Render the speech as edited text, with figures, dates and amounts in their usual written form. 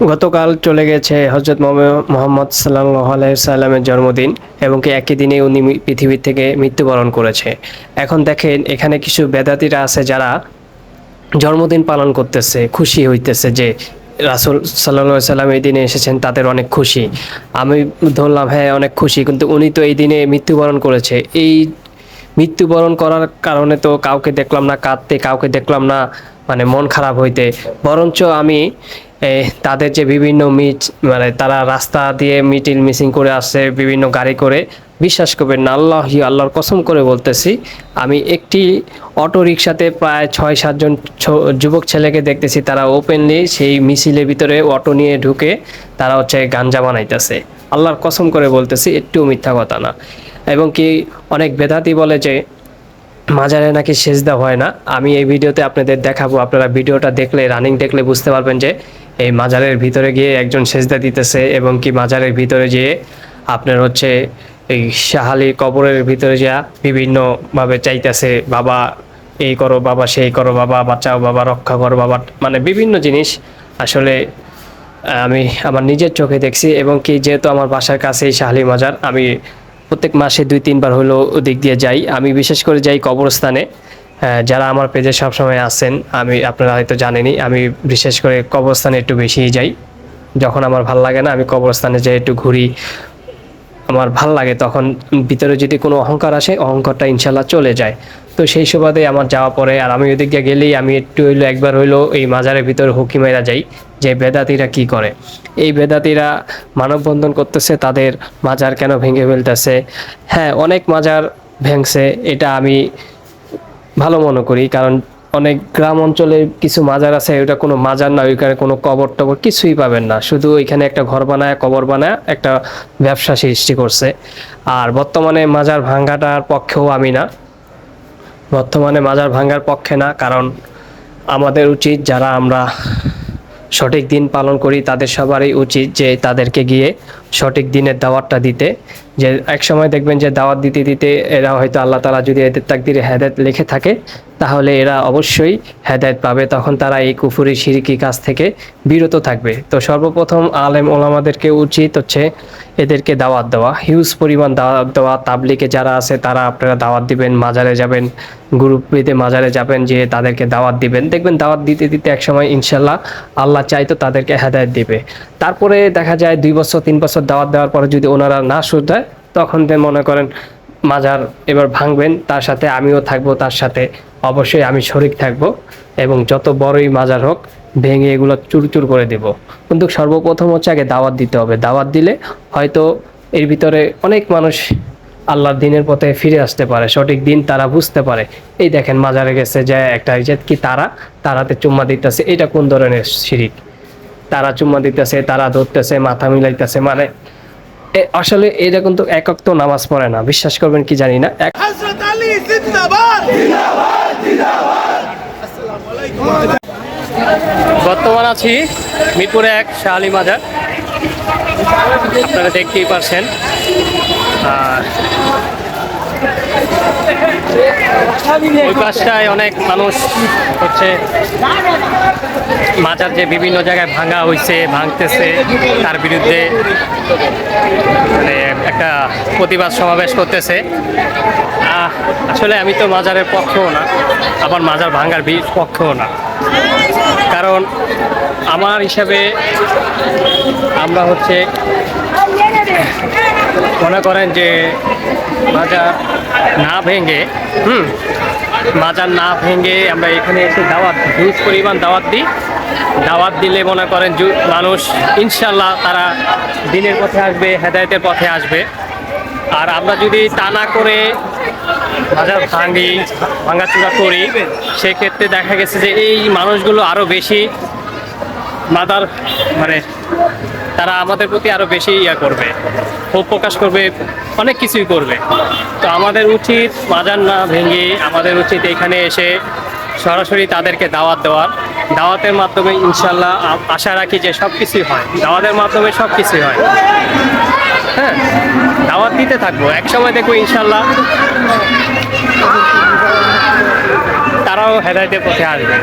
গতকাল চলে গেছে হজরত মোহাম্মদ সাল্লাল্লাহু আলাইহি সাল্লামের জন্মদিন এবং কি একই দিনে উনি পৃথিবী থেকে মৃত্যুবরণ করেছে। এখন দেখেন এখানে কিছু বেদাতীরা আছে যারা জন্মদিন পালন করতেছে, খুশি হইতেছে যে রাসূল সাল্লাল্লাহু আলাইহি সাল্লাম এই দিনে এসেছেন, তাদের অনেক খুশি। আমি ধরলাম হ্যাঁ অনেক খুশি, কিন্তু উনি তো এই দিনে মৃত্যুবরণ করেছে। এই মৃত্যুবরণ করার কারণে তো কাউকে দেখলাম না কাঁদতে, কাউকে দেখলাম না মানে মন খারাপ হইতে। বরঞ্চ আমি তাদের যে বিভিন্ন মানে তারা রাস্তা দিয়ে মিটিং মিসিং করে আসছে বিভিন্ন গাড়ি করে, বিশ্বাস করবেন না, আল্লাহর কসম করে বলতেছি, আমি একটি অটো রিকশাতে প্রায় ৬-৭ জন যুবক ছেলেকে দেখতেছি, তারা ওপেনলি সেই মিছিলের ভিতরে অটো নিয়ে ঢুকে তারা হচ্ছে গাঞ্জা বানাইতেছে। আল্লাহর কসম করে বলতেছি, একটু মিথ্যা কথা না। এবং কি অনেক বেদাতি বলে যে মাজারে নাকি সেজদা হয় না। আমি এই ভিডিওতে আপনাদের দেখাবো, আপনারা ভিডিওটা দেখলে রানিং দেখলে বুঝতে পারবেন যে এই মাজারের ভিতরে গিয়ে একজন সেজদা দিতেছে এবং কি মাজারের ভিতরে যেয়ে আপনার হচ্ছে এই শাহালি কবরের ভিতরে যা বিভিন্নভাবে চাইতেছে, বাবা এই করো, বাবা সেই করো, বাবা বাঁচাও, বাবা রক্ষা করো, বাবা মানে বিভিন্ন জিনিস। আসলে আমি আমার নিজের চোখে দেখছি এবং কি যেহেতু আমার বাসার কাছেই শাহালি মাজার, আমি প্রত্যেক মাসে ২-৩ বার হলেও ওদিক দিয়ে যাই। আমি বিশেষ করে যাই কবরস্থানে। যারা আমার পেজে সবসময় আসেন, আপনারা হয়তো জানেনই, আমি বিশেষ করে কবরস্থানে একটু বেশিই যাই। যখন আমার ভাল লাগে না আমি কবরস্থানে যাই, একটু ঘুরি, আমার ভাল লাগে। তখন ভিতরে যদি কোনো অহংকার আসে, অহংকারটা ইনশাল্লাহ চলে যায়। তো সেই সুবাদে আমার যাওয়া পরে, আর আমি ওদিক দিয়ে গেলেই আমি একটু হইলো একবার হইলো এই মাজারের ভিতরে হুকি মেরা যাই যে বেদাতিরা কি করে। এই বেদাতিরা মানববন্ধন করতেছে, তাদের মাজার কেন ভেঙে ফেলতেছে। হ্যাঁ, অনেক মাজার ভেঙছে, এটা আমি ভালো মনে করি, কারণ অনেক গ্রাম অঞ্চলে কিছু মাজার আছে, ওটা কোনো মাজার না, ওইখানে কোনো কবর টবর কিছুই পাবেন না, শুধু ওইখানে একটা ঘর বানায়, কবর বানায় একটা ব্যবসা সৃষ্টি করছে। আর বর্তমানে মাজার ভাঙ্গাটার পক্ষেও আমি না, বর্তমানে মাজার ভাঙ্গার পক্ষে না, কারণ আমাদের উচিত, যারা আমরা সঠিক দিন পালন করি তাদের সবারই উচিত যে তাদেরকে গিয়ে সঠিক দিনের দাওয়াতটা দিতে। যে এক সময় দেখবেন যে দাওয়াত দিতে দিতে এরা হয়তো আল্লাহ তাআলা যদি এদের তাকদিরে হেদায়েত লিখে থাকে, তাহলে এরা অবশ্যই হেদায়েত পাবে, তখন তারা এই কুফরি শিরকি কাজ থেকে বিরত থাকবে। তো সর্বপ্রথম আলেম ওলামাদেরকে উচিত হচ্ছে এদেরকে দাওয়াত দেওয়া, হিউজ পরিমাণ দাওয়াত দেওয়া। তাবলিগে যারা আছে তারা আপনারা দাওয়াত দিবেন, মাজারে যাবেন, গ্রুপ বেঁধে মাজারে যাবেন, যে তাদেরকে দাওয়াত দিবেন। দেখবেন দাওয়াত দিতে দিতে একসময় ইনশাল্লাহ আল্লাহ চাইতো তাদেরকে হেদায়েত দিবে। তারপরে দেখা যায় ২ বছর ৩ বছর দাওয়াত দেওয়ার পরে যদি ওনারা না শুধরায়, তখন মনে করেন মাজার এবার ভাঙবেন, তার সাথে আমিও থাকবো, তার সাথে অবশ্যই আমি শরিক থাকব, এবং যত বড়ই মাজার হোক ভেঙে এগুলো চুরচুর করে দেব। কিন্তু সর্বপ্রথম হচ্ছে আগে দাওয়াত দিতে হবে। দাওয়াত দিলে হয়তো এর ভিতরে অনেক মানুষ আল্লাহর দিনের পথে ফিরে আসতে পারে, সঠিক দিন তারা বুঝতে পারে। এই দেখেন মাজারে গেছে যে একটা ইজ্জত কি, তারাতে চুম্মা দিতেছে, এটা কোন ধরনের শিরিক? তারা চুম্মা দিতেছে, তারা ধরতেছে, মাথা মিলাইতেছে, মানে আসলে এটা কিন্তু একক তো নামাজ পড়ে না, বিশ্বাস করবেন কি জানি না। হযরত আলী জিন্দাবাদ, জিন্দাবাদ, জিন্দাবাদ। আসসালামু আলাইকুম। বর্তমান আছি মিরপুরে ১ শাহালি মাজার, আপনারা দেখতেই পারছেন। ওই পাশটায় অনেক মানুষ হচ্ছে মাজার যে বিভিন্ন জায়গায় ভাঙা হয়েছে, ভাঙতেছে, তার বিরুদ্ধে মানে একটা প্রতিবাদ সমাবেশ করতেছে। আসলে আমি তো মাজারের পক্ষেও না, আবার মাজার ভাঙার পক্ষেও না, কারণ আমার হিসাবে আমরা হচ্ছে মনে করেন যে মাজার না ভেঙে মাজার না ভেঙে আমরা এখানে এসে দাওয়াত, হিউজ পরিমাণ দাওয়াত দিই। দাওয়াত দিলে মনে করেন মানুষ ইনশাল্লাহ তারা দিনের পথে আসবে, হেদায়েতের পথে আসবে। আর আমরা যদি তা না করে মাজার ভাঙাচুরা করি, সেক্ষেত্রে দেখা গেছে যে এই মানুষগুলো আরও বেশি মাজার মানে তারা আমাদের প্রতি আরও বেশি করবে, ক্ষোভ প্রকাশ করবে, অনেক কিছুই করবে। তো আমাদের উচিত মাজার না ভেঙে আমাদের উচিত এখানে এসে সরাসরি তাদেরকে দাওয়াত দেওয়ার। দাওয়াতের মাধ্যমে ইনশাল্লাহ আশা রাখি যে সব কিছুই হয়, দাওয়াতের মাধ্যমে সব কিছুই হয়। হ্যাঁ, দাওয়াত দিতে থাকবো, একসময় দেখবো ইনশাল্লাহ তারাও হেদায়েতের পথে আসবে।